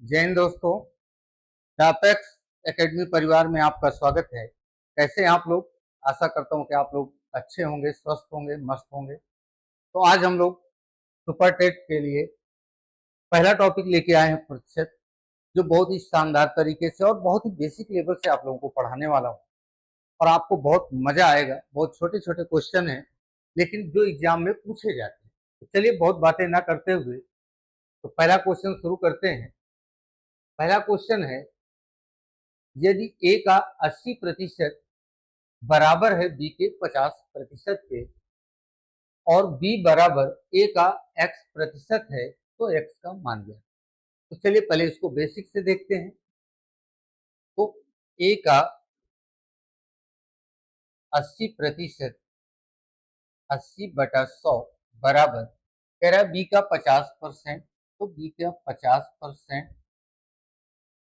जय हिंद दोस्तों। टापेक्स एकेडमी परिवार में आपका स्वागत है। कैसे हैं आप लोग? आशा करता हूं कि आप लोग अच्छे होंगे, स्वस्थ होंगे, मस्त होंगे। तो आज हम लोग सुपर टेट के लिए पहला टॉपिक लेके आए हैं प्रतिशत, जो बहुत ही शानदार तरीके से और बहुत ही बेसिक लेवल से आप लोगों को पढ़ाने वाला हूँ और आपको बहुत मजा आएगा। बहुत छोटे छोटे क्वेश्चन हैं लेकिन जो एग्जाम में पूछे जाते हैं। तो चलिए बहुत बातें ना करते हुए तो पहला क्वेश्चन शुरू करते हैं। पहला क्वेश्चन है, यदि ए का 80% बराबर है बी के 50% के और बी बराबर ए का x% है तो x का मान ज्ञात। तो चलिए पहले इसको बेसिक से देखते हैं। तो ए का 80%, 80/100 बराबर, कह रहा है बी का 50%, तो बी का 50%।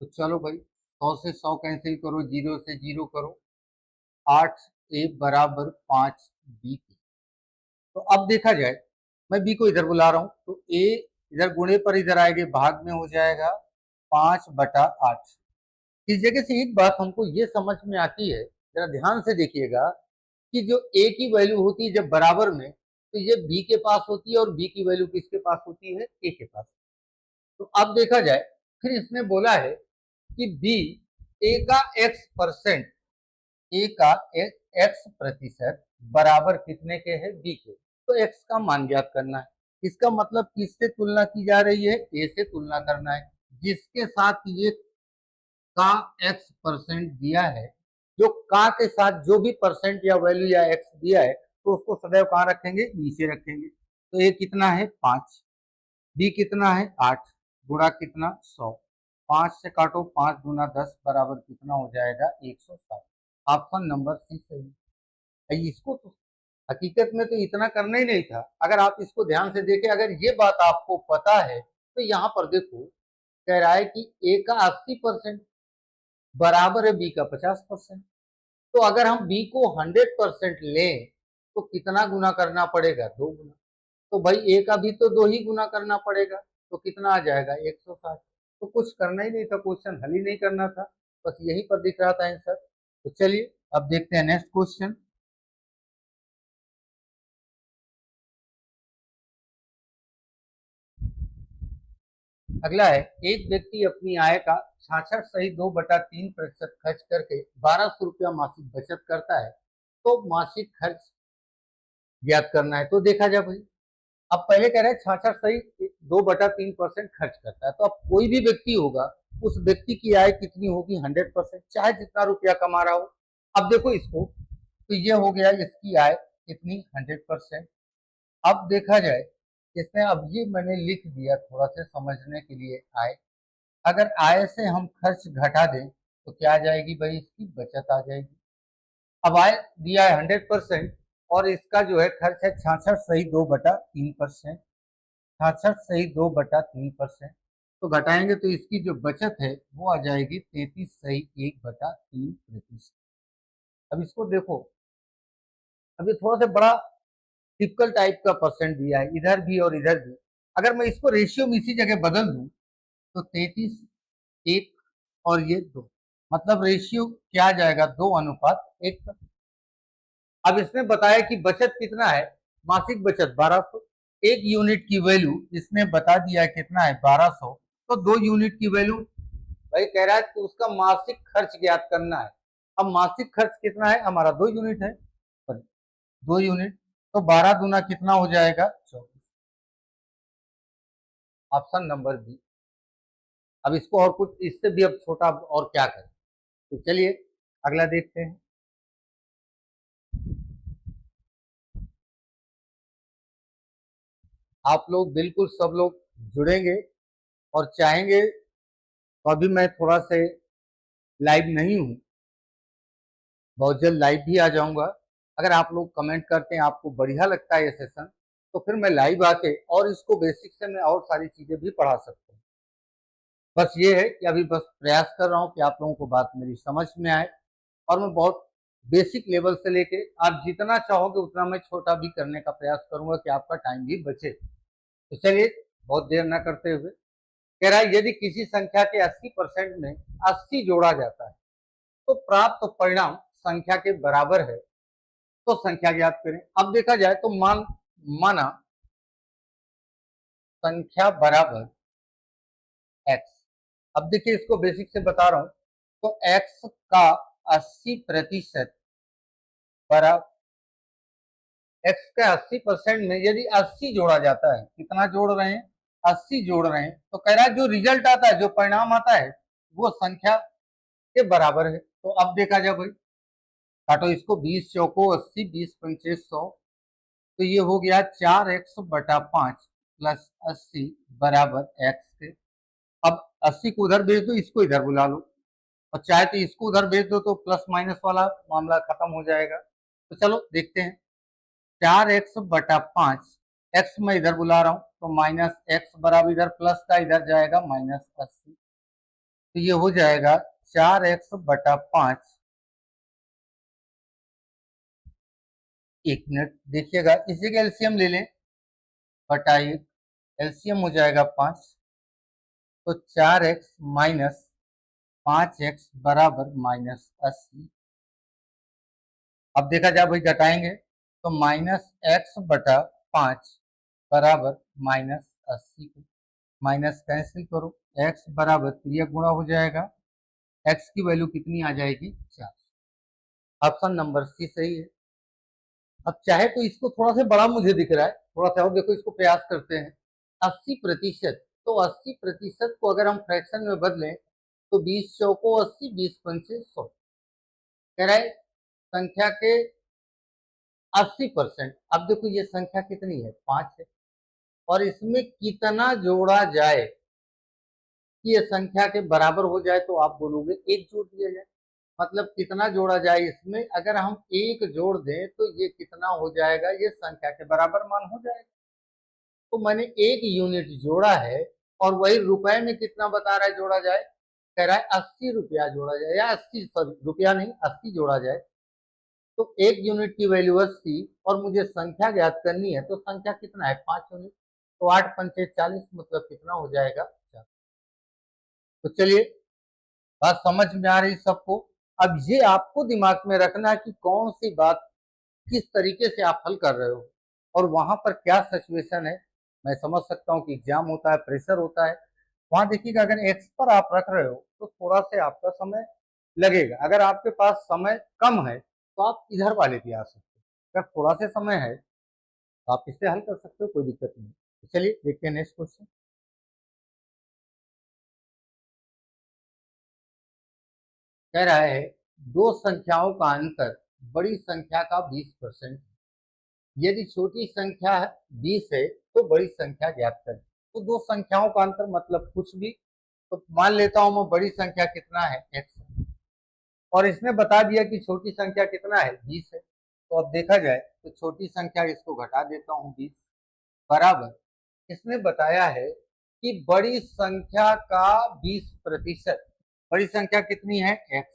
तो चलो भाई 100 से 100 कैंसिल करो, 0 से 0 करो, 8 ए बराबर 5 बी की। तो अब देखा जाए, मैं बी को इधर बुला रहा हूं तो ए इधर गुणे पर इधर आएगा, भाग में हो जाएगा 5/8। इस जगह से एक बात हमको ये समझ में आती है, जरा ध्यान से देखिएगा कि जो ए की वैल्यू होती है जब बराबर में, तो ये बी के पास होती है और बी की वैल्यू किसके पास होती है? ए के पास। तो अब देखा जाए, फिर इसने बोला है कि बी ए का x%, ए का x% बराबर कितने के है? बी के। तो x का मान ज्ञात करना है। इसका मतलब किससे तुलना की जा रही है? ए से तुलना करना है, जिसके साथ ये का x% दिया है। जो का के साथ जो भी परसेंट या वैल्यू या x दिया है तो उसको सदैव कहाँ रखेंगे? नीचे रखेंगे। तो ए कितना है? 5। बी कितना है? 8 गुणा कितना? 100। 5 से काटो, 5 गुना 10 बराबर कितना हो जाएगा? 160। ऑप्शन नंबर सी सही। इसको तो हकीकत में तो इतना करना ही नहीं था। अगर आप इसको ध्यान से देखें, अगर ये बात आपको पता है तो यहाँ पर देखो, कह रहा है कि ए का 80% बराबर है बी का 50%। तो अगर हम बी को 100% लें तो कितना गुना करना पड़ेगा? 2 गुना। तो भाई ए का भी तो 2 ही गुना करना पड़ेगा, तो कितना आ जाएगा? 160। तो कुछ करना ही नहीं था, क्वेश्चन हल ही नहीं करना था, बस यहीं पर दिख रहा था आंसर। तो चलिए अब देखते हैं नेक्स्ट क्वेश्चन। अगला है, एक व्यक्ति अपनी आय का 66.2/3% खर्च करके 1200 रुपया मासिक बचत करता है, तो मासिक खर्च ज्ञात करना है। तो देखा जाए भाई, अब पहले कह रहे हैं 66.2/3% खर्च करता है, तो अब कोई भी व्यक्ति होगा, उस व्यक्ति की आय कितनी होगी? 100%, चाहे जितना रुपया कमा रहा हो। अब देखो इसको, तो ये हो गया इसकी आय कितनी? 100%। अब देखा जाए, इसमें अब ये मैंने लिख दिया थोड़ा सा समझने के लिए। आय, अगर आय से हम खर्च घटा दें तो क्या आ जाएगी भाई? इसकी बचत आ जाएगी। अब आय दिया है 100% और इसका जो है खर्च है 66.2/3%। 66.2/3%, तो घटाएंगे तो इसकी जो बचत है वो आ जाएगी 33.1/3%। अब इसको देखो, अब ये थोड़ा सा बड़ा टिपिकल टाइप का परसेंट दिया है, इधर भी और इधर भी। अगर मैं इसको रेशियो में इसी जगह बदल दूं तो 33:1 और ये 2, मतलब रेशियो क्या आ जाएगा? 2:1 का। अब इसने बताया कि बचत कितना है? मासिक बचत 1200। एक यूनिट की वैल्यू इसने बता दिया कितना है? 1200। तो 2 यूनिट की वैल्यू, भाई कह रहा है कि उसका मासिक खर्च ज्ञात करना है। अब मासिक खर्च कितना है हमारा? 2 यूनिट है, 2 यूनिट। तो 12 गुना कितना हो जाएगा? 24। Option number B. अब इसको और कुछ इससे भी अब छोटा और क्या करें? तो चलिए अगला देखते हैं। आप लोग बिल्कुल सब लोग जुड़ेंगे और चाहेंगे तो अभी मैं थोड़ा से लाइव नहीं हूँ, बहुत जल्द लाइव भी आ जाऊंगा। अगर आप लोग कमेंट करते हैं, आपको बढ़िया लगता है ये सेशन, तो फिर मैं लाइव आके और इसको बेसिक से मैं और सारी चीजें भी पढ़ा सकता हूँ। बस ये है कि अभी बस प्रयास कर रहा हूँ कि आप लोगों को बात मेरी समझ में आए, और मैं बहुत बेसिक लेवल से लेके आप जितना चाहोगे उतना मैं छोटा भी करने का प्रयास करूंगा कि आपका टाइम भी बचे। तो चलिए बहुत देर ना करते हुए कह रहा है यदि किसी संख्या के 80% में 80 जोड़ा जाता है तो प्राप्त परिणाम संख्या के बराबर है, तो संख्या ज्ञात करें। अब देखा जाए तो माना संख्या बराबर x। अब देखिए इसको बेसिक से बता रहा हूं, तो x का 80% बराबर x का 80% में यदि 80 जोड़ा जाता है, कितना जोड़ रहे हैं 80 जोड़ रहे हैं, तो कह रहा है जो रिजल्ट आता है, जो परिणाम आता है वो संख्या के बराबर है। तो अब देखा जाए भाई, काटो इसको, 20 चौको 80, 20 पंचे 100, तो ये हो गया 4x/5 प्लस 80 बराबर x के। अब 80 को उधर भेज दो, इसको इधर बुला लो, और चाहे तो इसको उधर भेज दो तो प्लस माइनस वाला मामला खत्म हो जाएगा। तो चलो देखते हैं, 4x/5, x मैं इधर बुला रहा हूं तो माइनस एक्स बराबर इधर प्लस का इधर जाएगा -80, तो ये हो जाएगा 4x/5। एक मिनट देखिएगा, इसी का एलसीएम ले लें, बटा 1, एलसीएम हो जाएगा 5, तो 4x माइनस 5x बराबर -80। अब देखा जाए भाई, घटाएंगे तो -x/5 बराबर -80 को माइनस कैंसिल करो, x बराबर 3 गुणा हो जाएगा, x की वैल्यू कितनी आ जाएगी 4। ऑप्शन नंबर सी सही है। अब चाहे तो इसको थोड़ा सा बड़ा मुझे दिख रहा है, थोड़ा सा और देखो, इसको प्रयास करते हैं। 80%, तो 80% को अगर हम फ्रैक्शन में बदलें तो 20 चौको 80, 20 पंचे 100, कह रहा है संख्या के 80%। अब देखो ये संख्या कितनी है 5 है, और इसमें कितना जोड़ा जाए कि ये संख्या के बराबर हो जाए, तो आप बोलोगे 1 जोड़ दिया जाए। मतलब कितना जोड़ा जाए, इसमें अगर हम 1 जोड़ दें तो ये कितना हो जाएगा, ये संख्या के बराबर मान हो जाएगा। तो मैंने 1 यूनिट जोड़ा है, और वही रुपए में कितना बता रहा है जोड़ा जाए, कह रहा है 80 रुपया जोड़ा जाए, या 80 सॉरी रुपया नहीं 80 जोड़ा जाए। तो 1 यूनिट की वैल्यू 80, और मुझे संख्या ज्ञात करनी है, तो संख्या कितना है 5 यूनिट, तो 8 पंचे 40, मतलब कितना हो जाएगा 4। तो चलिए, बात समझ में आ रही सबको। अब ये आपको दिमाग में रखना है कि कौन सी बात किस तरीके से आप हल कर रहे हो, और वहां पर क्या सिचुएशन है। मैं समझ सकता हूँ कि एग्जाम होता है, प्रेशर होता है, वहां देखिएगा अगर एक्स पर आप रख रहे हो तो थोड़ा सा आपका समय लगेगा। अगर आपके पास समय कम है तो आप इधर वाले भी आ सकते हो, अगर थोड़ा सा समय है तो आप इससे हल कर सकते हो, कोई दिक्कत नहीं। तो चलिए देखते हैं नेक्स्ट क्वेश्चन। कह रहा है दो संख्याओं का अंतर बड़ी संख्या का 20% है। यदि छोटी संख्या 20 है तो बड़ी संख्या ज्ञात करें। तो दो संख्याओं का अंतर मतलब कुछ भी, तो मान लेता हूं मैं बड़ी संख्या कितना है x, और इसने बता दिया कि छोटी संख्या कितना है 20 है। तो अब देखा जाए तो छोटी संख्या, इसको घटा देता हूं 20, बराबर इसने बताया है कि बड़ी संख्या का 20%। बड़ी संख्या कितनी है x,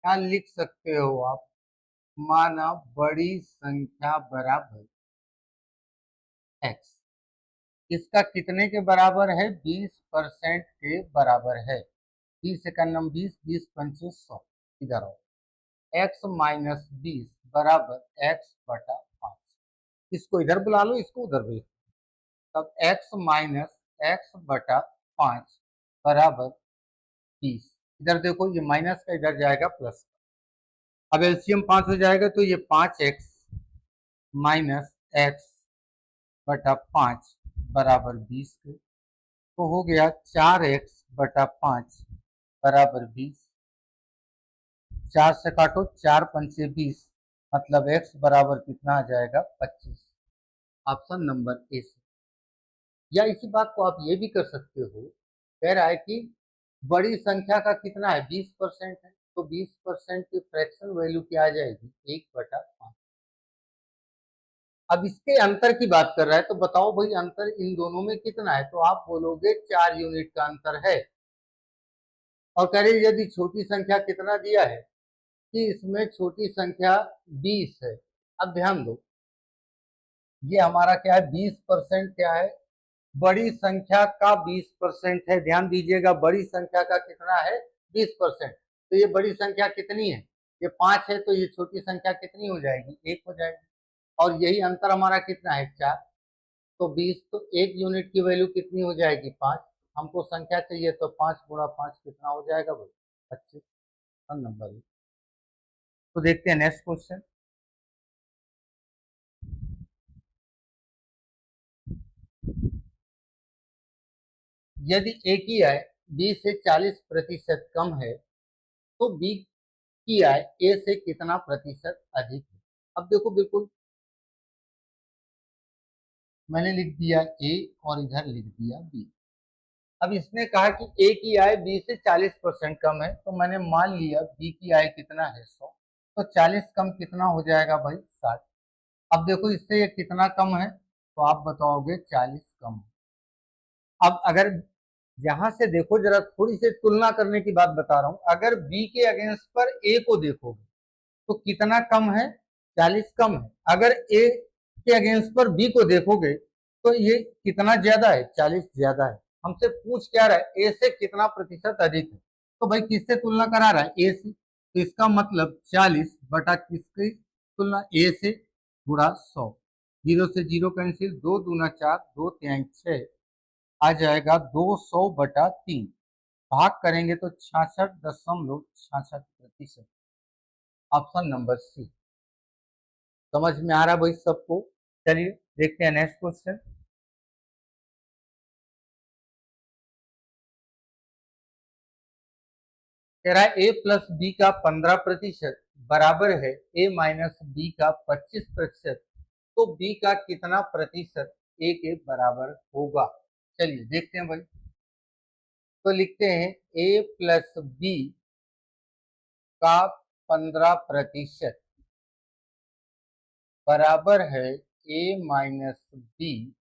क्या लिख सकते हो आप, माना बड़ी संख्या बराबर x, इसका कितने के बराबर है 20% के बराबर है। 20 का नम 20, 20 पंचे 100, इधर आओ, x माइनस 20 बराबर x/5। इसको इधर बुला लो, इसको उधर भेज दो, तब x माइनस x/5 बराबर 20। इधर देखो ये माइनस का इधर जाएगा प्लस का, अब एलसीएम 5 हो जाएगा, तो ये 5x माइनस x/5 बराबर 20 के, तो हो गया 4x/5 बराबर 20। 4 से काटो, 4 पंचे 20, मतलब x बराबर कितना आ जाएगा 25। ऑप्शन नंबर ए से। या इसी बात को आप ये भी कर सकते हो, कह रहा है कि बड़ी संख्या का कितना है 20% है, तो 20% की फ्रैक्शन वैल्यू क्या आ जाएगी 1/5। अब इसके अंतर की बात कर रहा है, तो बताओ भाई अंतर इन दोनों में कितना है, तो आप बोलोगे 4 यूनिट का अंतर है। और कह रही यदि छोटी संख्या कितना दिया है, कि इसमें छोटी संख्या 20 है। अब ध्यान दो, ये हमारा क्या है 20% क्या है बड़ी संख्या का 20% है। ध्यान दीजिएगा, बड़ी संख्या का कितना है? 20%। तो ये बड़ी संख्या कितनी है? ये 5 है, तो ये छोटी संख्या कितनी हो जाएगी? 1 हो जाएगी। और यही अंतर हमारा कितना है? 4। तो 20, तो 1 यूनिट की वैल्यू कितनी हो जाएगी? 5। हमको संख्या चाहिए, तो 5 गुणा 5 कितना हो जाएगा भाई? 25 नंबर। तो देखते हैं नेक्स्ट क्वेश्चन। यदि ए की आय 20 से 40% कम है, तो बी की आय ए से कितना प्रतिशत अधिक है? अब देखो, बिल्कुल मैंने लिख दिया ए और इधर लिख दिया बी। अब इसने कहा कि ए की आय बी से 40% कम है, तो मैंने मान लिया बी की आय कितना है? 100। तो 40 कम कितना हो जाएगा भाई? 60। अब देखो, इससे ये कितना कम है? तो आप बताओगे 40 कम है। अब अगर यहां से देखो, जरा थोड़ी सी तुलना करने की बात बता रहा हूं। अगर बी के अगेंस्ट पर ए को देखोगे तो कितना कम है? 40 कम है। अगर ए के अगेंस्ट पर बी को देखोगे तो ये कितना ज्यादा है? 40 ज्यादा है। हमसे पूछ क्या रहा है? ए से कितना प्रतिशत अधिक है। तो भाई किससे तुलना करा रहा है? ए से। तो इसका मतलब 40 बटा किसकी तुलना? ए से, गुणा 100। 0 से 0 कैंसिल, 2 दूना 4, 2 तिहाई 6, आ जाएगा 200/3। भाग करेंगे तो 66.66%। Option number C. समझ में आ रहा भाई सबको? चलिए देखते हैं नेक्स्ट क्वेश्चन। कह रहा है ए प्लस बी का 15% बराबर है ए माइनस बी का 25%, तो बी का कितना प्रतिशत ए के बराबर होगा? चलिए देखते हैं भाई। तो लिखते हैं ए प्लस बी का 15% बराबर है ए माइनस बी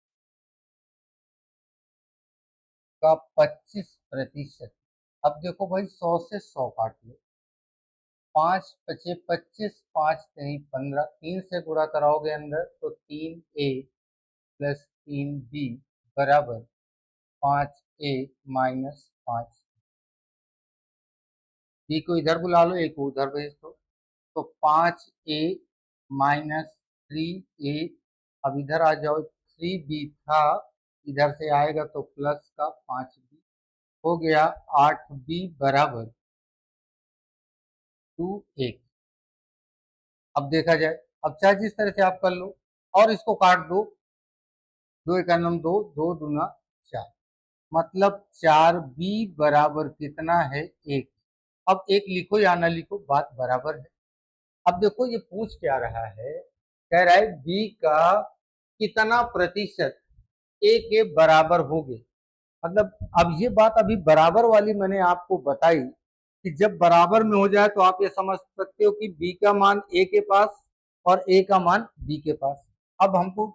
का 25%। अब देखो भाई, 100 से 100 काट लो। 5 पचे 25, 5 तेई 15, 3 से गुणा कराओगे अंदर तो 3a प्लस 3b बराबर 5a माइनस 5। बी को इधर बुला लो, ए को उधर भेज दो। तो 5a माइनस 3a। अब इधर आ जाओ, 3b था, इधर से आएगा तो प्लस का 5b हो गया। 8b बराबर 2a। अब देखा जाए, अब चाहे जिस तरह से आप कर लो, और इसको काट दो। 2 एका नम 2, 2 दूना 4, मतलब 4b बराबर कितना है? 1। अब 1 लिखो या ना लिखो, बात बराबर है। अब देखो, ये पूछ क्या रहा है? कह रहा है b का कितना प्रतिशत a के बराबर हो गए। मतलब अब ये बात अभी बराबर वाली मैंने आपको बताई कि जब बराबर में हो जाए तो आप ये समझ सकते हो कि b का मान a के पास और a का मान b के पास। अब हमको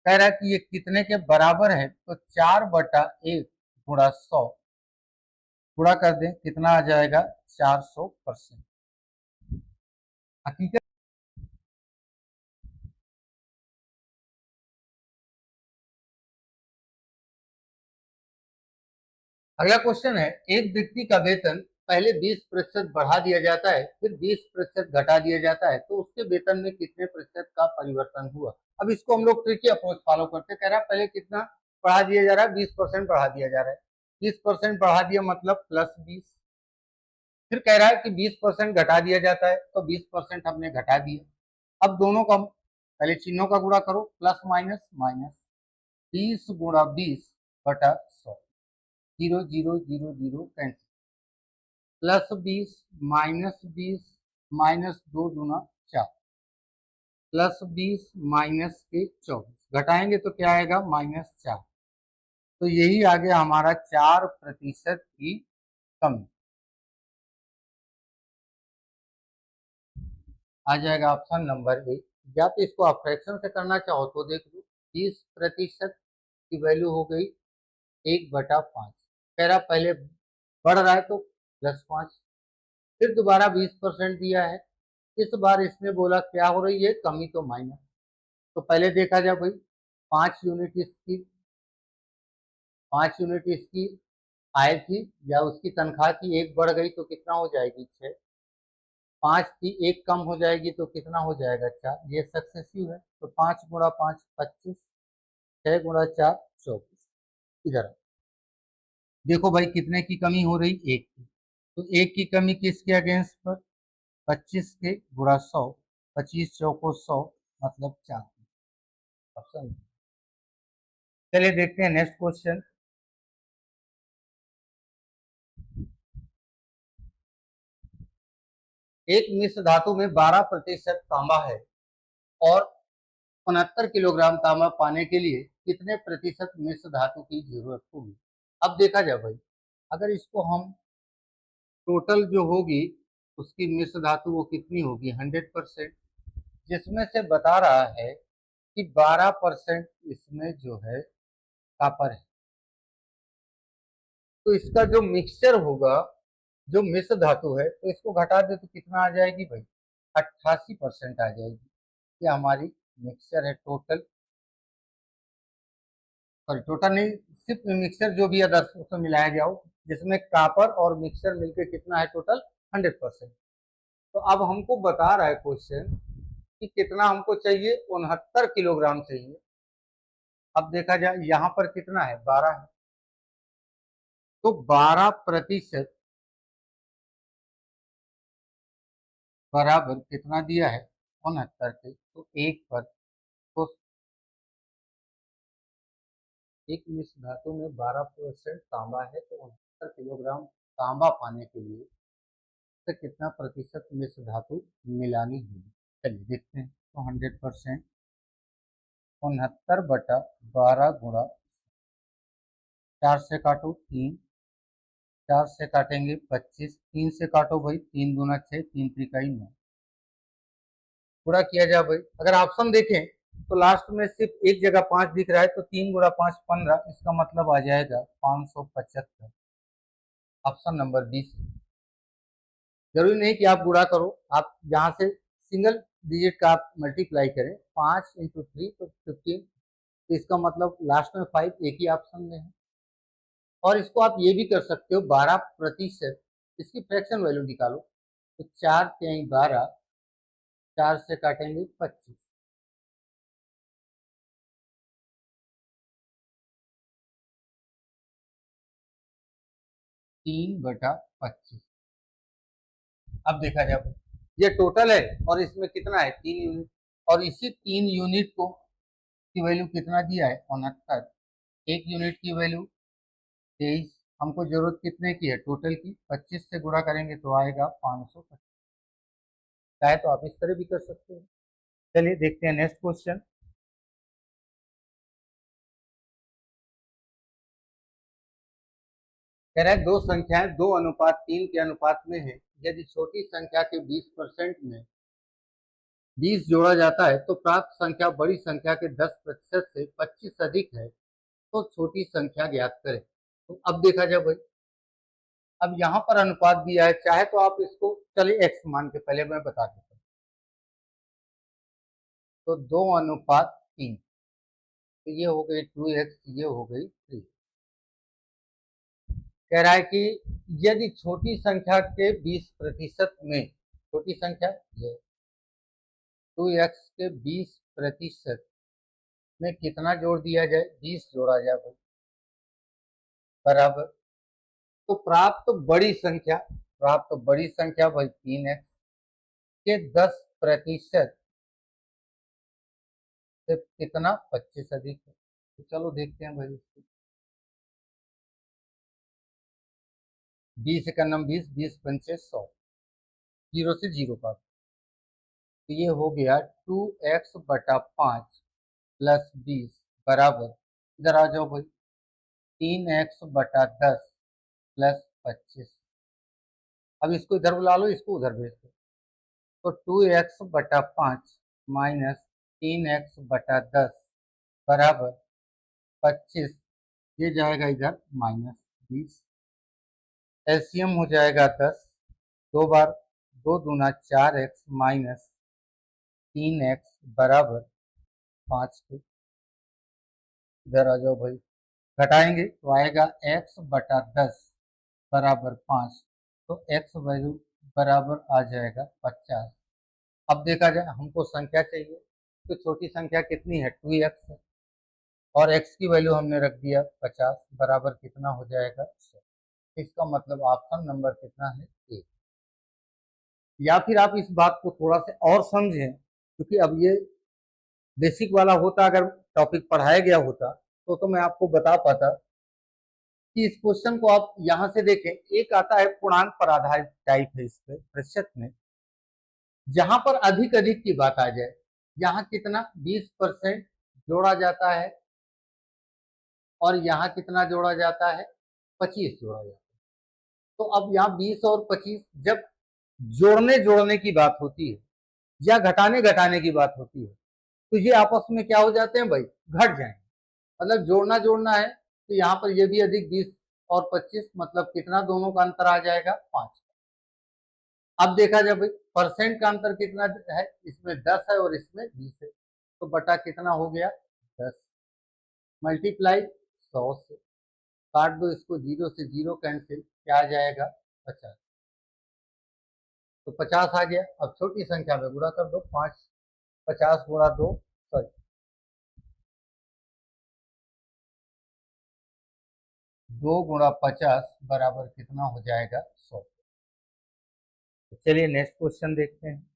कह रहा है कि ये कितने के बराबर है, तो 4/1 गुणा 100 गुणा कर दें, कितना आ जाएगा? 400%। हकीकत। अगला क्वेश्चन है, एक व्यक्ति का वेतन पहले 20% बढ़ा दिया जाता है, फिर 20% घटा दिया जाता है, तो उसके वेतन में कितने प्रतिशत का परिवर्तन हुआ? अब इसको हम लोग ट्रिकी अप्रोच फॉलो करते हैं। कह रहा है पहले कितना बढ़ा दिया जा रहा है? 20% बढ़ा दिया जा रहा है। 20% बढ़ा दिया मतलब +20। फिर कह रहा है कि 20% घटा दिया जाता है, तो 20% हमने घटा दिया। अब दोनों का पहले चिन्हों का गुणा करो, प्लस माइनस माइनस। 20 गुणा 20/100, 0 0 0 0 कैंसिल। +20 -20 -2 दूना 4, +20 माइनस के 24, घटाएंगे तो क्या आएगा? -4। तो यही आ गया हमारा 4% की कमी। आ जाएगा ऑप्शन नंबर ए। या तो इसको आप फ्रैक्शन से करना चाहो तो देख लो, 30% की वैल्यू हो गई 1/5। कह रहा पहले बढ़ रहा है तो +5, फिर दोबारा 20% दिया है। इस बार इसने बोला क्या हो रही है? कमी, तो माइनस। तो पहले देखा जाए भाई, 5 यूनिट इसकी 5 यूनिट इसकी आय थी या उसकी तनख्वाह थी, एक बढ़ गई तो कितना हो जाएगी 6। 5 थी, एक कम हो जाएगी तो कितना हो जाएगा 4। ये सक्सेसिव है, तो 5 × 5 25, 6 × 4 24। इधर देखो भाई कितने की कमी हो रही, एक की। तो एक की कमी किसके अगेंस्ट पर, 25 के गुणा 100, 25 चौको 100 मतलब 4। ऑप्शन। चलिए देखते हैं नेक्स्ट क्वेश्चन। एक मिश्र धातु में 12% तांबा है और 69 किलोग्राम तांबा पाने के लिए कितने प्रतिशत मिश्र धातु की जरूरत होगी। अब देखा जाए भाई, अगर इसको हम टोटल जो होगी उसकी मिश्र धातु वो कितनी होगी 100%, जिसमें से बता रहा है कि 12% इसमें जो है कापर है। तो इसका जो मिक्सचर होगा, जो मिश्र धातु है, तो इसको घटा दे तो कितना आ जाएगी भाई, 88% आ जाएगी। ये हमारी मिक्सचर है टोटल, सॉरी टोटल नहीं, सिर्फ मिक्सचर जो भी अदर्स उसमें मिलाया गया हो, जिसमें कापर और मिक्सचर मिलकर कितना है टोटल 100%। तो अब हमको बता रहा है क्वेश्चन कि कितना हमको चाहिए, 69 किलोग्राम चाहिए। अब देखा जाए यहाँ पर कितना है 12 है, तो 12% बराबर कितना दिया है 69 के, तो एक पर, तो एक मिश्र धातु में 12% तांबा है, तो 69 किलोग्राम तांबा पाने के लिए तो कितना प्रतिशत मिश्र धातु मिलानी होगी। चलिए देखते हैं। तो 100%, 69/12 गुणा 4 से काटो 3, 4 से काटेंगे 25, 3 से काटो भाई, 3 दूना 6, 3 त्रिकाई 9। पूरा किया जाए भाई, अगर ऑप्शन देखें तो लास्ट में सिर्फ एक जगह 5 दिख रहा है, तो 3 × 5 15, इसका मतलब आ जाएगा 575। Option number 20। जरूरी नहीं कि आप गुणा करो, आप यहाँ से सिंगल डिजिट का आप मल्टीप्लाई करें, 5 × 3 तो 15, तो इसका मतलब लास्ट में 5 एक ही ऑप्शन में है। और इसको आप ये भी कर सकते हो 12%, इसकी फ्रैक्शन वैल्यू निकालो, तो 4 × 12, 4 से काटेंगे 25, 3/25। अब देखा जाए, ये टोटल है और इसमें कितना है 3 यूनिट, और इसी 3 यूनिट को की वैल्यू कितना दिया है 69। एक यूनिट की वैल्यू 23, हमको जरूरत कितने की है टोटल की, 25 से गुणा करेंगे तो आएगा 525। चाहे तो आप इस तरह भी कर सकते हो। चलिए देखते हैं नेक्स्ट क्वेश्चन। कह रहा है दो संख्याएं 2:3 के अनुपात में है, यदि छोटी संख्या के 20% में 20 जोड़ा जाता है तो प्राप्त संख्या बड़ी संख्या के 10% से 25 अधिक है, तो छोटी संख्या ज्ञात करें। तो अब देखा जाए भाई, अब यहाँ पर अनुपात दिया है, चाहे तो आप इसको चलिए एक्स मान के पहले मैं बता देता हूँ, तो 2:3, तो ये हो गई 2x, ये हो गई 3। कह रहा है कि यदि छोटी संख्या के 20% में, छोटी संख्या ये 2x के 20% में कितना जोड़ दिया जाए, 20 जोड़ा जाए भाई, बराबर, तो प्राप्त बड़ी संख्या भाई 3x के 10% से कितना 25 अधिक है। तो चलो देखते हैं भाई इसको, 20 का नम 20, 20×5 100, 0 से 0 काट, तो ये हो गया 2x/5 + 20 बराबर, इधर आ जाओ भाई, 3x/10 + 25। अब इसको इधर बुला लो, इसको उधर भेज दो, तो 2x/5 - 3x/10 बराबर 25, ये जाएगा इधर -20, एलसीएम हो जाएगा 10, 2 बार 2 दूना 4x - 3x बराबर 5 के, इधर आ जाओ भाई, घटाएंगे तो आएगा x/10 बराबर 5। तो x वैल्यू बराबर आ जाएगा 50। अब देखा जाए हमको संख्या चाहिए, तो छोटी संख्या कितनी है 2x है, और x की वैल्यू हमने रख दिया 50 बराबर कितना हो जाएगा 100। इसका मतलब ऑप्शन नंबर कितना है ए। या फिर आप इस बात को थोड़ा सा और समझें, क्योंकि अब ये बेसिक वाला होता, अगर टॉपिक पढ़ाया गया होता तो मैं आपको बता पाता कि इस क्वेश्चन को आप यहां से देखें। एक आता है पूर्णांक पर आधारित टाइप है, इस पे प्रतिशत में जहां पर अधिक अधिक की बात आ जाए, यहाँ कितना 20% जोड़ा जाता है और यहाँ कितना जोड़ा जाता है 25 जोड़ा जाता है। तो अब यहाँ 20 और 25 जब जोड़ने जोड़ने की बात होती है या घटाने घटाने की बात होती है, तो ये आपस में क्या हो जाते हैं भाई, घट जाएंगे। मतलब जोड़ना जोड़ना है तो यहाँ पर ये भी अधिक 20 और 25 मतलब कितना, दोनों का अंतर आ जाएगा 5। अब देखा जाए भाई परसेंट का अंतर कितना है, इसमें 10 है और इसमें 20 है, तो बटा कितना हो गया 10 मल्टीप्लाई 100 से, काट दो इसको, 0 से 0 कैंसिल, क्या आ जाएगा 50। तो 50 आ गया। अब छोटी संख्या में गुणा कर दो, 5 50 गुणा 2, सॉरी 2 गुणा 50 बराबर कितना हो जाएगा 100। तो चलिए नेक्स्ट क्वेश्चन देखते हैं।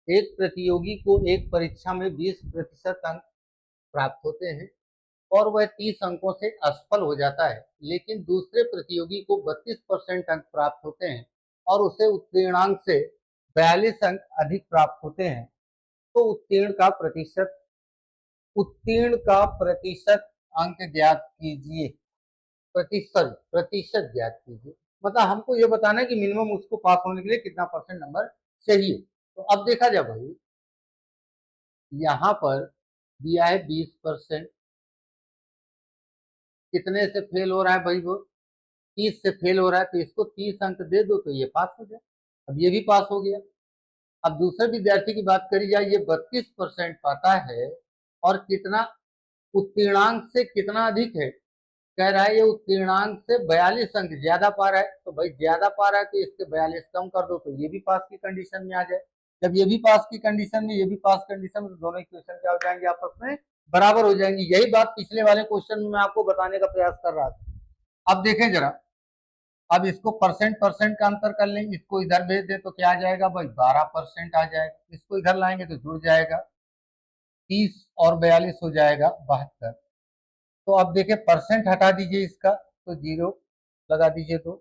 एक प्रतियोगी को एक परीक्षा में 20% अंक प्राप्त होते हैं और वह 30 अंकों से असफल हो जाता है, लेकिन दूसरे प्रतियोगी को 32% अंक प्राप्त होते हैं और उसे उत्तीर्णांक से 42 अंक अधिक प्राप्त होते हैं। तो उत्तीर्ण का प्रतिशत अंक ज्ञात कीजिए। प्रतिशत ज्ञात कीजिए, मतलब हमको ये बताना है कि मिनिमम उसको पास होने के लिए कितना परसेंट नंबर चाहिए। तो अब देखा जाए भाई, यहाँ पर दिया है 20%, कितने से फेल हो रहा है भाई वो, 30 से फेल हो रहा है, तो इसको 30 अंक दे दो तो ये पास हो जाए। अब ये भी पास हो गया। अब दूसरे विद्यार्थी की बात करी जाए, ये 32% पाता है और कितना उत्तीर्णांक से कितना अधिक है, कह रहा है ये उत्तीर्णांक से 42 अंक ज्यादा पा रहा है। तो भाई ज्यादा पा रहा है तो इसके 42 कम कर दो तो ये भी पास की कंडीशन में आ जाए। जब ये भी पास की कंडीशन में, ये भी पास कंडीशन में, तो दोनों इक्वेशन क्या हो जाएंगे, आपस में बराबर हो जाएंगी। यही बात पिछले वाले क्वेश्चन में मैं आपको बताने का प्रयास कर रहा था। अब देखें जरा, अब इसको परसेंट परसेंट का अंतर कर लेंगे, इसको इधर भेज दे तो क्या आ जाएगा भाई 12% आ जाएगा, इसको इधर लाएंगे तो जुड़ जाएगा 30 और 42 हो जाएगा 72। तो अब देखिए परसेंट हटा दीजिए इसका तो 0 लगा दीजिए, तो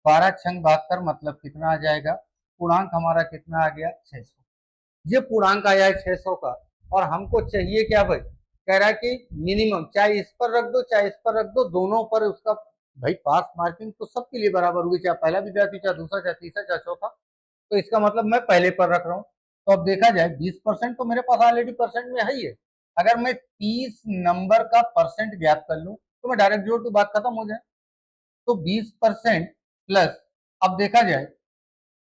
12 छंग 72 मतलब कितना आ जाएगा, पूर्णांक हमारा कितना आ गया 600। ये पूर्णांक आया है 600 का, और हमको चाहिए क्या भाई, कह रहा है कि मिनिमम, चाहे इस पर रख दो चाहे इस पर रख दो, दोनों पर उसका भाई पास मार्किंग तो सबके लिए बराबर होगी, चाहे पहला विद्यार्थी चाहे दूसरा चाहे तीसरा चाहे चौथा। तो इसका मतलब मैं पहले पर रख रहा हूँ। तो अब देखा जाए 20% तो मेरे पास ऑलरेडी परसेंट में है ही है। अगर मैं 30 नंबर का परसेंट ज्ञात कर लूं तो मैं डायरेक्ट जोड़ दूं, बात खत्म हो जाए। तो 20% प्लस, अब देखा जाए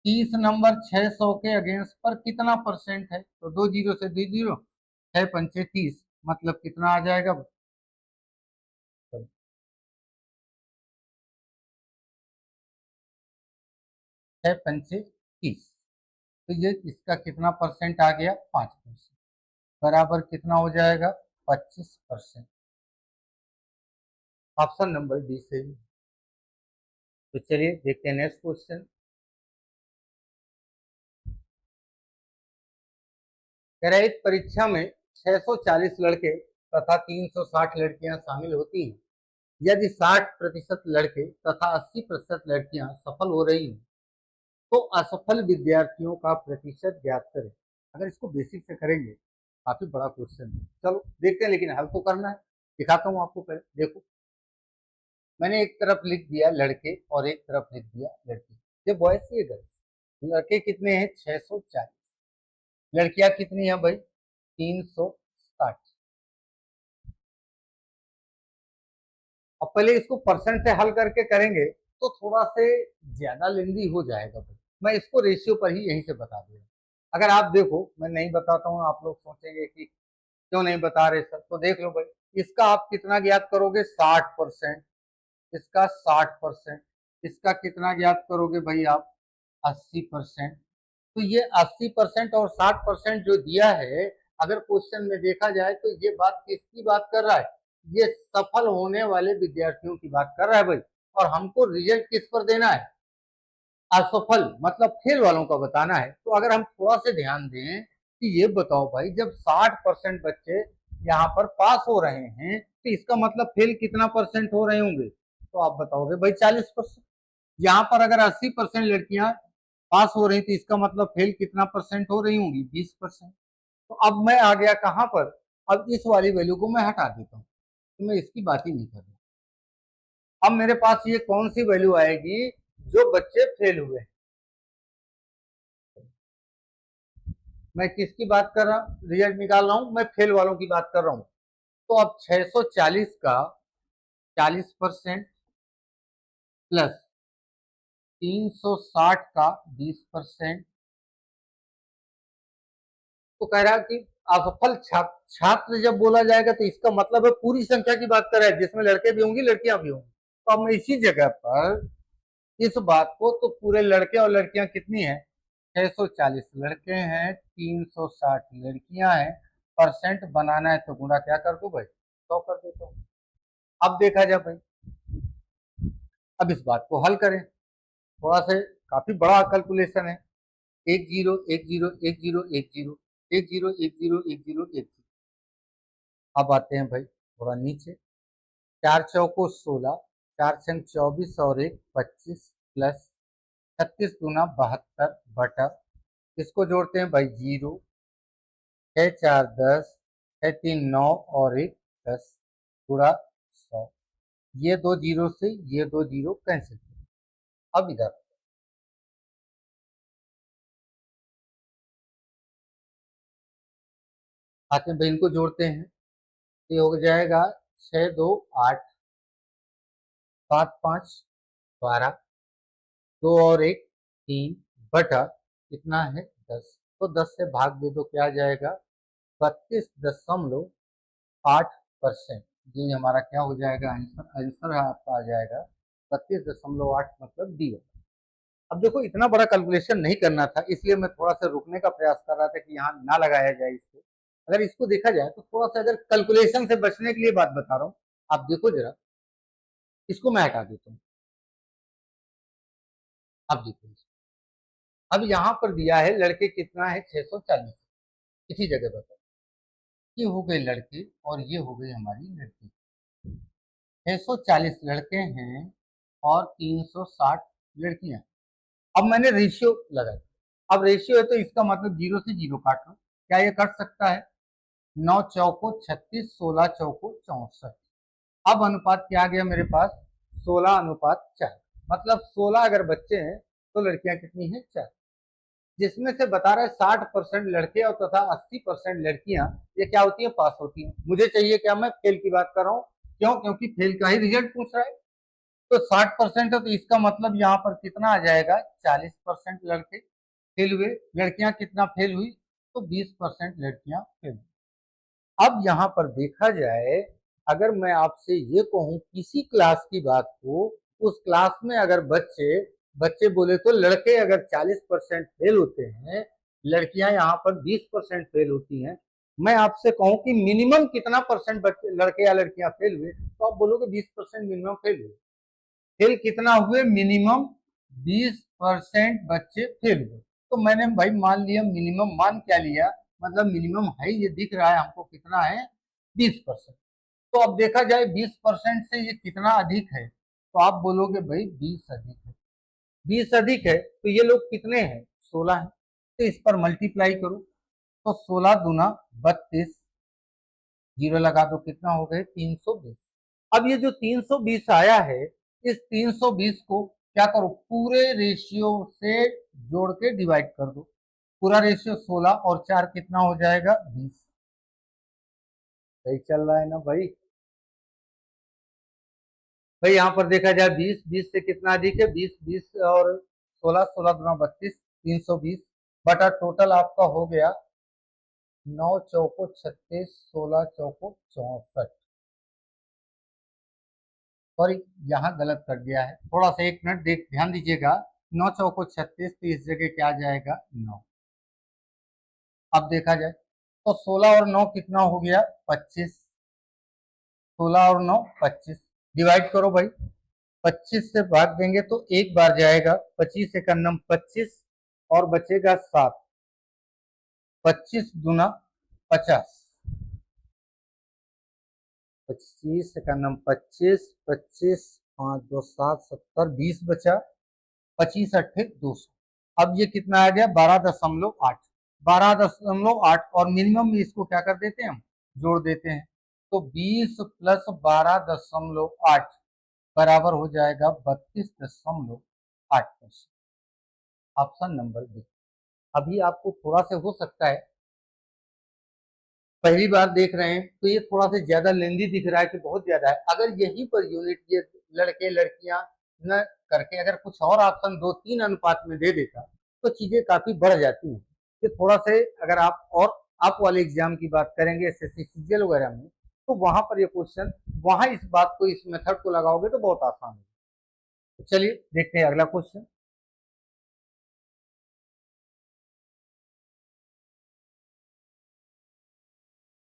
30 नंबर 600 के अगेंस्ट पर कितना परसेंट है, तो 2 जीरो से 2 जीरो, 6 पंचे 30 मतलब कितना आ जाएगा, 6 पंचे 30। तो ये इसका कितना परसेंट आ गया 5%, बराबर कितना हो जाएगा 25%। ऑप्शन नंबर डी से। तो चलिए देखते हैं नेक्स्ट क्वेश्चन। कह रहा है एक परीक्षा में 640 लड़के तथा 360 लड़कियां शामिल होती हैं। यदि 60% लड़के तथा 80% लड़कियां सफल हो रही हैं, तो असफल विद्यार्थियों का प्रतिशत ज्ञात करें। अगर इसको बेसिक से करेंगे, काफी बड़ा क्वेश्चन है, चलो देखते हैं, लेकिन हल तो करना है। दिखाता हूँ आपको, पहले देखो, मैंने एक तरफ लिख दिया लड़के और एक तरफ लिख दिया लड़की। ये बॉयज ये गर्ल्स। लड़के कितने हैं 640, लड़कियां कितनी है भाई 360। अब पहले इसको परसेंट से हल करके करेंगे तो थोड़ा से ज्यादा लेंदी हो जाएगा भाई, मैं इसको रेशियो पर ही यहीं से बता दे रहा हूँ। अगर आप देखो, मैं नहीं बताता हूँ, आप लोग सोचेंगे कि क्यों नहीं बता रहे सर, तो देख लो भाई, इसका आप कितना ज्ञात करोगे, 60%, इसका 60%, इसका कितना ज्ञात करोगे भाई आप, 80%। तो ये 80% और 60% जो दिया है, अगर क्वेश्चन में देखा जाए तो ये बात किसकी बात कर रहा है, ये सफल होने वाले विद्यार्थियों की बात कर रहा है भाई। और हमको रिजल्ट किस पर देना है, असफल मतलब फेल वालों का बताना है। तो अगर हम थोड़ा सा ध्यान दें कि ये बताओ भाई, जब 60% बच्चे यहाँ पर पास हो रहे हैं तो इसका मतलब फेल कितना परसेंट हो रहे होंगे, तो आप बताओगे भाई 40%। यहाँ पर अगर 80% लड़कियां पास हो रही थी, इसका मतलब फेल कितना परसेंट हो रही होंगी, 20%। तो अब मैं आ गया कहां पर, अब इस वाली वैल्यू को मैं हटा देता हूँ, तो मैं इसकी बात ही नहीं कर रहा। अब मेरे पास ये कौन सी वैल्यू आएगी, जो बच्चे फेल हुए। मैं किसकी बात कर रहा हूँ, रिजल्ट निकाल रहा हूं, मैं फेल वालों की बात कर रहा हूं। तो अब 640 का 40% प्लस 360 का 20%, तो कह रहा है कि असफल छात्र जब बोला जाएगा तो इसका मतलब है पूरी संख्या की बात कर रहा है, जिसमें लड़के भी होंगे लड़कियां भी होंगी। तो अब मैं इसी जगह पर इस बात को, तो पूरे लड़के और लड़कियां कितनी है, 640 लड़के हैं, 360 लड़कियां हैं, परसेंट बनाना है तो गुणा क्या कर दो भाई, 100 कर देता हूँ। अब देखा जाए भाई, अब इस बात को हल करें, थोड़ा सा काफी बड़ा कैलकुलेशन है। 10 10 10 10 10 10 10 अब आते हैं भाई थोड़ा नीचे, 4 चौको 16, 4 छंग 24 और 1 25 प्लस 36 दूना 72 बटा, इसको जोड़ते हैं भाई 0, 6 4 10, 6 3 9 और 1 10 गुणा 100। ये दो जीरो से ये दो जीरो कैंसिल। अब इधर आते हैं भाई, इनको जोड़ते हैं, ये हो जाएगा 6 2 8, 7 5 12, 2 और 1 3 बटा कितना है 10, तो 10 से भाग दे दो, क्या आ जाएगा 32.8%। ये हमारा क्या हो जाएगा आंसर, आंसर आपका आ जाएगा 32.8, मतलब डी। अब देखो इतना बड़ा कैलकुलेशन नहीं करना था, इसलिए मैं थोड़ा सा रुकने का प्रयास कर रहा था कि यहाँ ना लगाया जाए इसको। अगर इसको देखा जाए तो थोड़ा सा, अगर कैलकुलेशन से बचने के लिए बात बता रहा हूँ, आप देखो जरा, इसको मैं हटा देता हूँ। अब देखो, अब यहाँ पर दिया है लड़के कितना है 640, इसी जगह बताओ, ये हो गए लड़के और ये हो गई हमारी लड़की। 640 लड़के हैं और 360 लड़कियां। अब मैंने रेशियो लगाया, अब रेशियो है तो इसका मतलब जीरो से जीरो काट लो, क्या ये कट सकता है, 9 चौको 36, 16 चौको 64। अब अनुपात क्या आ गया मेरे पास, 16:4, मतलब 16 अगर बच्चे हैं तो लड़कियां कितनी हैं, 4। जिसमें से बता रहा है 60% लड़के और तथा 80% लड़कियां, ये क्या होती है, पास होती हैं। मुझे चाहिए क्या, मैं फेल की बात कर रहा हूँ, क्यों, क्योंकि फेल का ही रिजल्ट पूछ रहा है। तो 60% है तो इसका मतलब यहाँ पर कितना आ जाएगा, 40% लड़के फेल हुए, लड़कियां कितना फेल हुई, तो 20% लड़कियां फेल हुई। अब यहाँ पर देखा जाए, अगर मैं आपसे ये कहूं किसी क्लास की बात को, उस क्लास में अगर बच्चे बच्चे बोले तो लड़के अगर 40% फेल होते हैं, लड़कियां यहाँ पर 20% फेल होती हैं, मैं आपसे कहूं कि मिनिमम कितना परसेंट बच्चे लड़के या लड़कियां फेल हुए, तो आप बोलोगे 20% मिनिमम फेल हुए। फेल कितना हुए, मिनिमम 20% बच्चे फेल हुए। तो मैंने भाई मान लिया, मिनिमम मान क्या लिया, मतलब मिनिमम है, ये दिख रहा है हमको कितना है, 20%। तो अब देखा जाए 20% से ये कितना अधिक है, तो आप बोलोगे भाई 20 अधिक है। 20 अधिक है तो ये लोग कितने हैं, 16 है, तो इस पर मल्टीप्लाई करो, तो 16 दूना 32, जीरो लगा दो, कितना हो गए 320। अब ये जो 320 आया है, इस 320 को क्या करो, पूरे रेशियो से जोड़ के डिवाइड कर दो। पूरा रेशियो 16 और 4 कितना हो जाएगा, 20। सही चल रहा है ना भाई। भाई यहाँ पर देखा जाए 20 20 से कितना अधिक है, 20 20 और 16 16 दूना 32, 320। बटा टोटल आपका हो गया 9 चौको 36, 16 चौको 64। सॉरी, यहाँ गलत कर दिया है, थोड़ा सा एक मिनट देख ध्यान दीजिएगा। 9 चौको 36, तो इस जगह क्या आ जाएगा 9। अब देखा जाए तो 16 और 9 कितना हो गया 25। 16 और 9 25, डिवाइड करो भाई। 25 से भाग देंगे तो एक बार जाएगा, 25 एक नम 25 और बचेगा 7। 25 दूना 50, 25 एक नम 25, 25 5 2 7 70, 20 बचा, 25 अट्ठे 200। अब ये कितना आ गया 12.8। 12.8 और मिनिमम में इसको क्या कर देते हैं हम, जोड़ देते हैं। तो 20 प्लस 12.8 बराबर हो जाएगा 32.8%। Option number B. अभी आपको थोड़ा सा हो सकता है पहली बार देख रहे हैं तो ये थोड़ा सा ज्यादा लेंदी दिख रहा है कि बहुत ज्यादा है। अगर यहीं पर यूनिट ये लड़के लड़कियां न करके अगर कुछ और ऑप्शन 2-3 अनुपात में दे देता तो चीजें काफी बढ़ जाती हैं। कि थोड़ा से अगर आप वाले एग्जाम की बात करेंगे एसएससी सीजीएल वगैरह में, तो वहां पर ये क्वेश्चन वहां इस बात को इस मेथड को लगाओगे तो बहुत आसान है। तो चलिए देखते हैं अगला क्वेश्चन।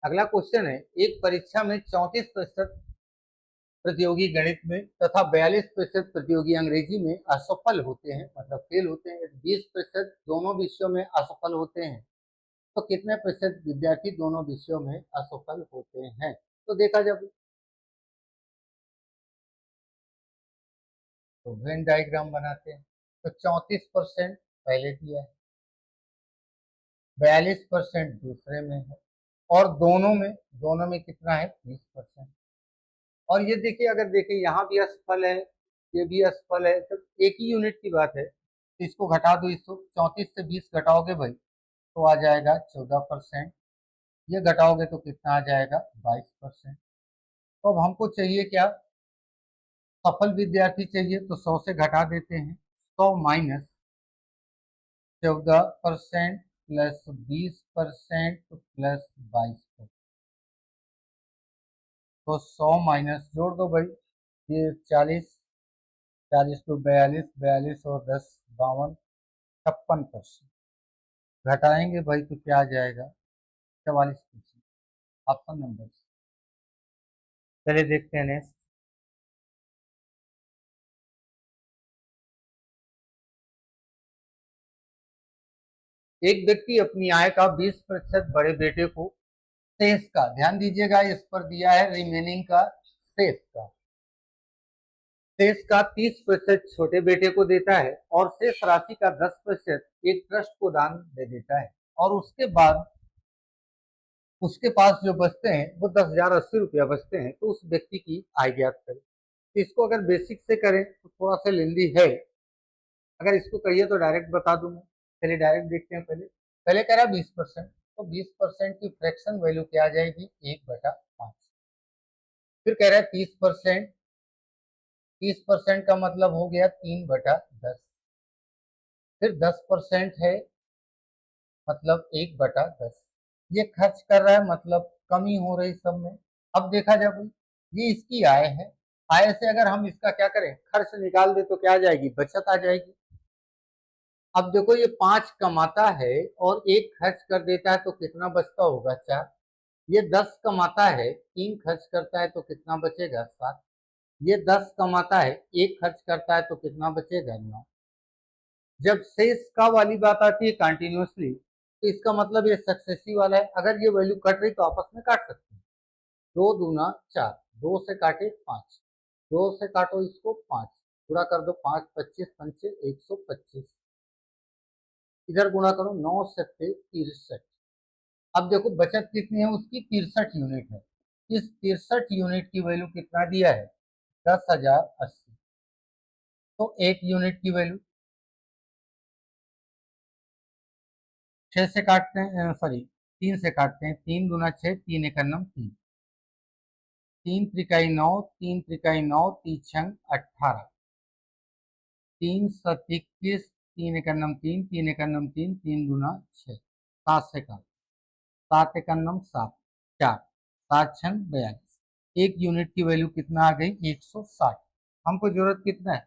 अगला क्वेश्चन है, एक परीक्षा में 34% प्रतियोगी गणित में तथा 42% प्रतियोगी अंग्रेजी में असफल होते हैं, मतलब फेल होते हैं। 20% दोनों विषयों में असफल होते हैं, तो कितने प्रतिशत विद्यार्थी दोनों विषयों में असफल होते हैं। तो देखा जब तो वेन डायग्राम बनाते हैं तो 34% पहले दिया है, 42% दूसरे में है, और दोनों में कितना है 20%। और ये देखिए, अगर देखिए यहाँ भी असफल है, ये भी असफल है, तो एक ही यूनिट की बात है। तो इसको घटा दो, इसको 34 से 20 घटाओगे भाई तो आ जाएगा 14%। ये घटाओगे तो कितना आ जाएगा 22%। तो अब हमको चाहिए क्या, सफल विद्यार्थी चाहिए, तो 100 से घटा देते हैं। 100 माइनस 14% प्लस 20% प्लस 22%। तो 100 माइनस जोड़ दो भाई, ये 40, 40 को 42, 42 और 10 52, 56%। घटाएंगे भाई तो क्या आ जाएगा 44%। Option number. चलिए देखते हैं नेक्स्ट। एक व्यक्ति अपनी आय का 20% बड़े बेटे को शेष का, ध्यान दीजिएगा इस पर दिया है रिमेनिंग का, शेष का 30% छोटे बेटे को देता है और शेष राशि का 10% एक ट्रस्ट को दान दे देता है, और उसके बाद उसके पास जो बचते हैं वो 10,080 रुपया बचते हैं। तो उस व्यक्ति की आय ज्ञात करें। तो इसको अगर बेसिक से करें तो थोड़ा सा लेंदी है, अगर इसको कहिए तो डायरेक्ट बता दूंगा। चलिए डायरेक्ट देखते हैं। पहले पहले कह रहा है 20%, तो 20% की फ्रैक्शन वैल्यू क्या आ जाएगी 1/5। फिर कह रहा है 30%, 30% का मतलब हो गया 3/10। फिर 10% है मतलब 1/10। ये खर्च कर रहा है मतलब कमी हो रही सब में। अब देखा जाए भाई, ये इसकी आय है, आय से अगर हम इसका क्या करें खर्च निकाल दे तो क्या आ जाएगी बचत आ जाएगी। अब देखो ये 5 कमाता है और 1 खर्च कर देता है तो कितना बचता होगा 4। ये 10 कमाता है, 3 खर्च करता है तो कितना बचेगा 7। ये 10 कमाता है, 1 खर्च करता है तो कितना बचेगा 9। जब शेष का वाली बात आती है कंटिन्यूसली, तो इसका मतलब ये सक्सेसिव वाला है। अगर ये वैल्यू कट रही तो आपस में काट सकते हैं। 2 दूना 4, 2 से काटे 5, 2 से काटो इसको 5, पूरा कर दो 5 25 पंचे 125, इधर गुणा करो 9 सत्ते 63। अब देखो बचत कितनी है उसकी 63 यूनिट है। इस 63 यूनिट की वैल्यू कितना दिया है 10,080। तो 1 यूनिट की वैल्यू 6 से काटते हैं, सॉरी 3 से काटते हैं। 3 दूना 6, 3 एक नम 3, 3 त्रिकाई 9, 3 त्रिकाई 9, 3 छंग 18, 3 सत 21, 3 एक नम 3, 3 एक नम 3, 3 दूना 6, 7 से कम, 7 एक नम 7, 4, 7 छन 42, एक यूनिट की वैल्यू कितना आ गई 160। हमको जरूरत कितना है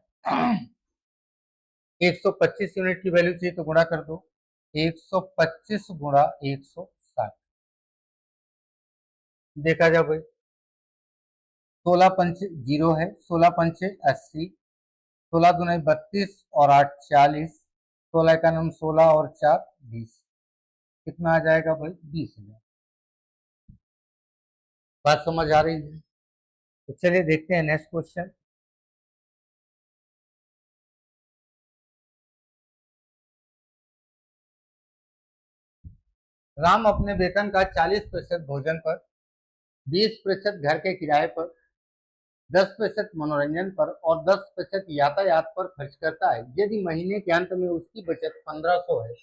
125 यूनिट की वैल्यू चाहिए, तो गुणा कर दो 125 गुणा 160। देखा जाए भाई 16 पंचे 0 है, 16 पंचे 80, 16 दूना 32 और 8 40, 16 का नाम 16 और 4 20, कितना आ जाएगा भाई 20,000। बात समझ आ रही है? तो चलिए देखते हैं नेक्स्ट क्वेश्चन। राम अपने वेतन का 40% भोजन पर, 20% घर के किराए पर, 10% मनोरंजन पर और 10% यातायात पर खर्च करता है। यदि महीने के अंत में उसकी बचत 1500 है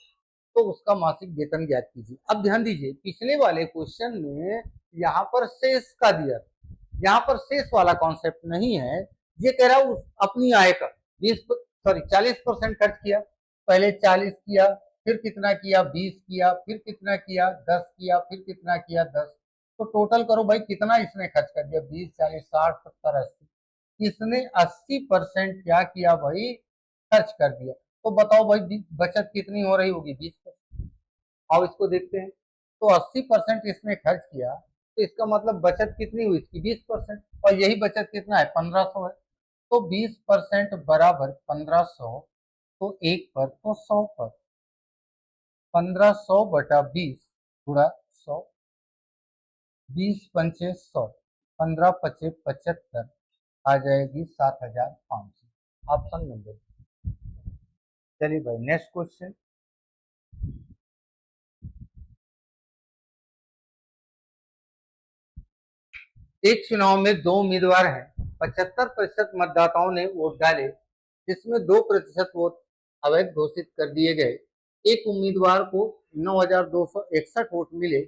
तो उसका मासिक वेतन ज्ञात कीजिए। अब ध्यान दीजिए, पिछले वाले क्वेश्चन में यहाँ पर शेष का दिया, यहाँ पर शेष वाला कॉन्सेप्ट नहीं है। ये कह रहा है अपनी आय का 40% खर्च किया, पहले 40 किया, फिर कितना किया 20 किया, फिर कितना किया 10 किया, फिर कितना किया 10, तो टोटल करो भाई कितना इसने खर्च कर दिया 20 40 60 70 80, इसने 80% क्या किया भाई खर्च कर दिया। तो बताओ भाई बचत कितनी हो रही होगी 20%। अब इसको देखते हैं, तो 80% इसने खर्च किया, तो इसका मतलब बचत कितनी हुई इसकी 20%, और यही बचत कितना है 1500 है, तो 20% बराबर 1500, तो 1 पर तो 100 पर, 1500 बटा 20 गुणा 100, 20 पंचे 100, 15 पचे 75, आ जाएगी 7500, ऑप्शन नंबर। चलिए भाई नेक्स्ट क्वेश्चन। एक चुनाव में दो उम्मीदवार हैं, 75% मतदाताओं ने वोट डाले, जिसमें 2% वोट अवैध घोषित कर दिए गए। एक उम्मीदवार को 9,261 वोट मिले,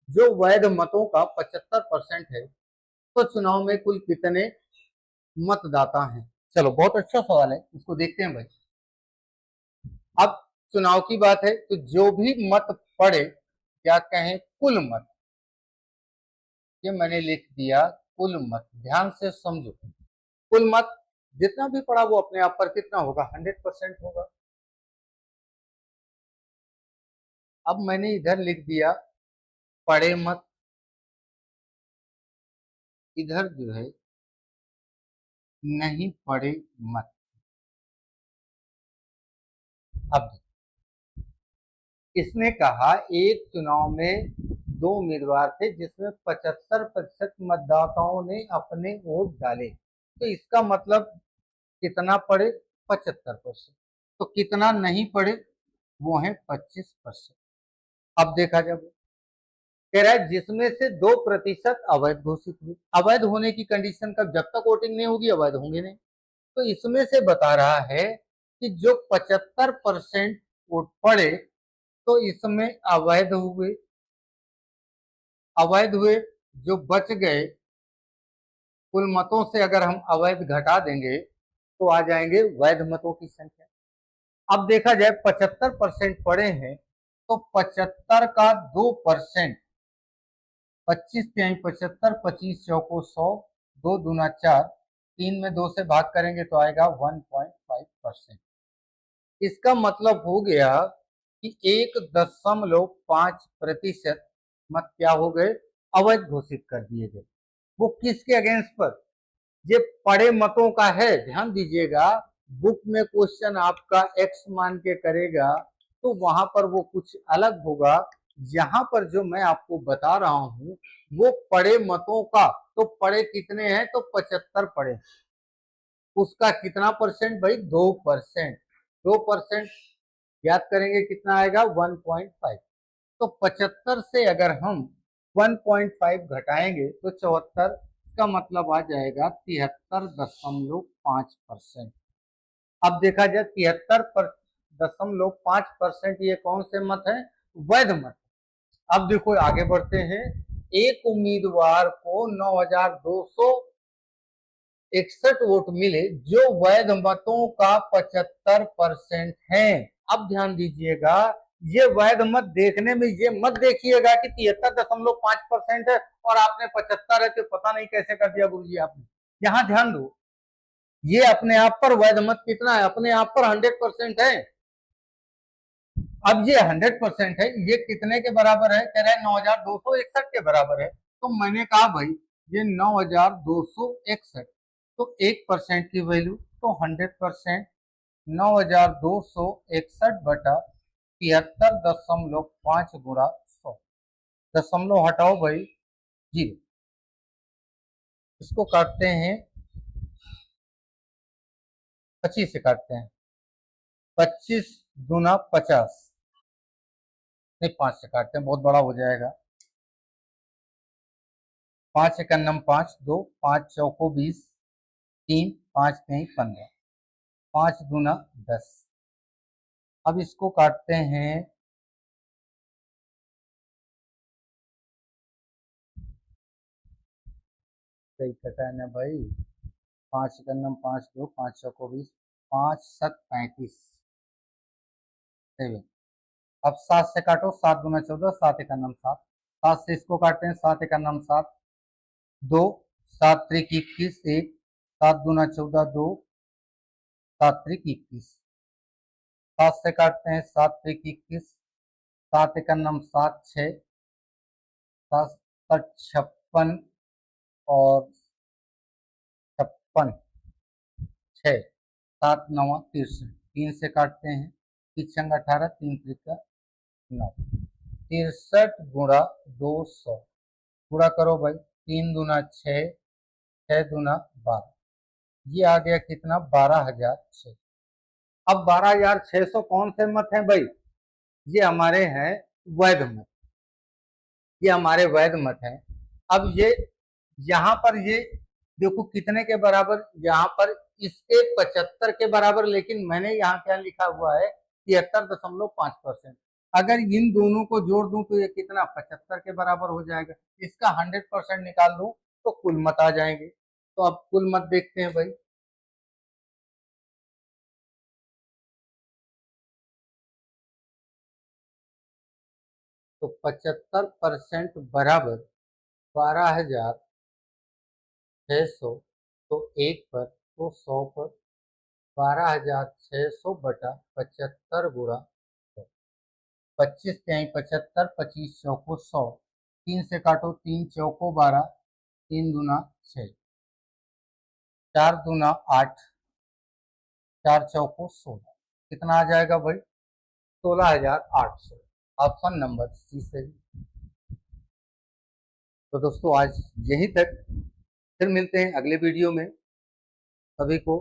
जो वैध मतों का 75% है। तो चुनाव में कुल कितने मतदाता हैं? चलो बहुत अच्छा सवाल है, इसको देखते हैं भाई। अब चुनाव की बात है, तो जो भी मत पड़े, क्या कहें कुल मत, ये मैंने लिख दिया कुल मत, ध्यान से समझो। कुल मत जितना भी पड़ा वो अपने आप पर कितना होगा 100% होगा। अब मैंने इधर लिख दिया पड़े मत, इधर जो है नहीं पड़े मत। अब इसने कहा एक चुनाव में दो उम्मीदवार थे, जिसमें 75% मतदाताओं ने अपने वोट डाले, तो इसका मतलब कितना पड़े 75%, तो कितना नहीं पड़े वो है 25%। अब देखा जाए, कह रहा है जिसमें से 2% अवैध घोषित हुए। अवैध होने की कंडीशन कब, जब तक वोटिंग नहीं होगी अवैध होंगे नहीं। तो इसमें से बता रहा है कि जो 75% वोट पड़े, तो इसमें अवैध हुए, अवैध हुए, जो बच गए कुल मतों से अगर हम अवैध घटा देंगे तो आ जाएंगे वैध मतों की संख्या। अब देखा जाए 75% पड़े हैं, तो 75 का 2%, 25 तिहाई 75, 25 चौको 100, 2 दूना 4, 3 में 2 से भाग करेंगे तो आएगा 1.5%। इसका मतलब हो गया कि 1.5% मत क्या हो गए अवैध घोषित कर दिए गए। वो किसके अगेंस्ट पर, ये पड़े मतों का है। ध्यान दीजिएगा, बुक में क्वेश्चन आपका एक्स मान के करेगा तो वहां पर वो कुछ अलग होगा। यहाँ पर जो मैं आपको बता रहा हूं वो पड़े मतों का, तो पड़े कितने हैं तो 75 पड़े, उसका कितना परसेंट भाई 2%, 2% याद करेंगे कितना आएगा 1.5, तो 75 से अगर हम 1.5 घटाएंगे तो 74, इसका मतलब आ जाएगा 73.5%। अब देखा जाए 73.5%, ये कौन से मत है वैध मत। अब देखो आगे बढ़ते हैं, एक उम्मीदवार को 61 वोट मिले जो वैध मतों का 75% है। अब ध्यान दीजिएगा, ये वैध मत देखने में ये मत देखिएगा कि 73.5% है और आपने 75 है तो पता नहीं कैसे कर दिया गुरुजी आपने। यहां ध्यान दो, ये अपने आप पर वैध मत कितना है, अपने आप पर 100% है। अब ये 100% है, ये कितने के बराबर है, कह रहे हैं 9261 के बराबर है। तो मैंने कहा भाई ये 9261, तो 1% की वैल्यू, तो 100% 9261 बटा 73.5 गुणा 100, दशमलव हटाओ भाई 0, इसको काटते हैं 25 से काटते हैं, 25 दूना 50, नहीं 5 से काटते हैं बहुत बड़ा हो जाएगा, 5 एकन्नम 5, 2 5 चौको 20, 3 5 3 15, 5 दूना 10। अब इसको काटते हैं, सही कटा है ना भाई, 5 एकन्नम 5, 2 5 चौको 20, 5 7 35, अब 7 से काटो, 7 दूना 14, 7 एकन्नम 7, 7 से इसको काटते हैं, 7 एकन्नम 7, 2 7 त्रिक 21, 1 7 दूना 14, 2 7 त्रिक 21, 7 से काटते हैं, 7 त्रिक 21, 7 एकन्नम 7, 6 7 56 और 56, 6 7 9 63, 3 से काटते हैं, 3 18, 3 त्रिक 9, 63 गुणा 200, पूरा करो भाई, 3 दूना 6, 6 दूना 12, ये आ गया कितना 12,600। अब 12,600 कौन से मत हैं भाई, ये हमारे हैं वैध मत, ये हमारे वैध मत हैं। अब ये यहाँ पर ये देखो कितने के बराबर, यहाँ पर इसके 75 के बराबर, लेकिन मैंने यहाँ क्या लिखा हुआ है 73.5%। अगर इन दोनों को जोड़ दूं तो ये कितना 75 के बराबर हो जाएगा, इसका 100% निकाल दूं तो कुल मत आ जाएंगे। तो अब कुल मत देखते हैं भाई, तो 75% बराबर 12,600, तो 1 पर, तो 100 पर, 12,600 बटा 75 गुणा 100, 25 त्याई 75, 25 चौको 100, 3 से काटो, 3 चौको 12, 3 दूना 6, 4 दूना 8, 4 चौको 16, कितना आ जाएगा भाई 16,800, ऑप्शन नंबर सी सही। तो दोस्तों आज यहीं तक, फिर मिलते हैं अगले वीडियो में। सभी को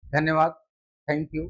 धन्यवाद, थैंक यू।